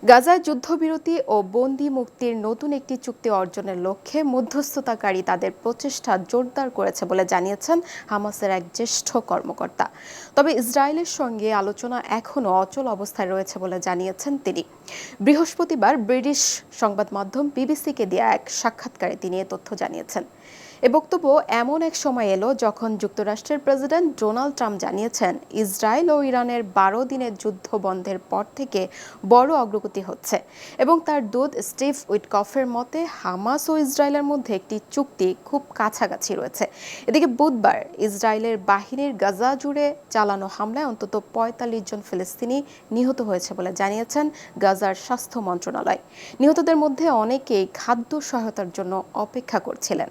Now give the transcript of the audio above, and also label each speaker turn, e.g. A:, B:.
A: গাজায় যুদ্ধবিরতি ও বন্দি মুক্তির নতুন একটি চুক্তি অর্জনের লক্ষ্যে মধ্যস্থতাকারী তাদের প্রচেষ্টা জোরদার করেছে বলে জানিয়েছেন হামাসের এক জ্যেষ্ঠ কর্মকর্তা। তবে ইসরায়েলের সঙ্গে আলোচনা এখনও অচল অবস্থায় রয়েছে বলে জানিয়েছেন তিনি। বৃহস্পতিবার ব্রিটিশ সংবাদ মাধ্যম বিবিসিকে দেয়া এক সাক্ষাৎকারে তিনি এ তথ্য জানিয়েছেন। এ বক্তব্য এমন এক সময় এলো যখন যুক্তরাষ্ট্রের প্রেসিডেন্ট ডোনাল্ড ট্রাম্প জানিয়েছেন ইসরায়েল ও ইরানের ১২ দিনের যুদ্ধ বন্ধের পর থেকে বড় অগ্রগতি হচ্ছে এবং তার দূত স্টিভ উইটকফের মতে হামাস ও ইসরায়েলের মধ্যে একটি চুক্তি খুব কাছাকাছি রয়েছে। এদিকে বুধবার ইসরায়েলের বাহিনীর গাজা জুড়ে চালানো হামলায় অন্তত ৪৫ জন ফিলিস্তিনি নিহত হয়েছে বলে জানিয়েছেন গাজার স্বাস্থ্য মন্ত্রণালয়। নিহতদের মধ্যে অনেকেই খাদ্য সহায়তার জন্য অপেক্ষা করছিলেন।